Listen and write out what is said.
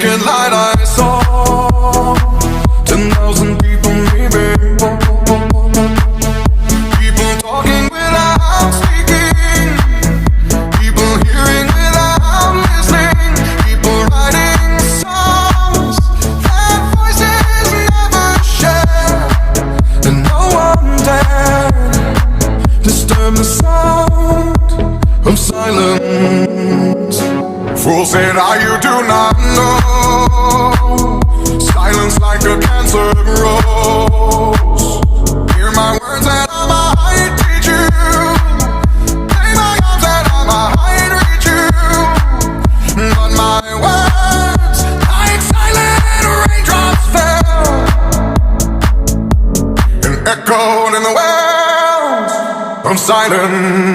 naked light I saw 10,000 people maybe. People talking without speaking, people hearing without listening, people writing songs that voices never share, and no one dared disturb the sound of silence. Fools said, you do not know. Silence like a cancer grows. Hear my words and I might teach you. Play my arms and I might reach you. But my words, like silent raindrops, fell and echoed in the wells of silence.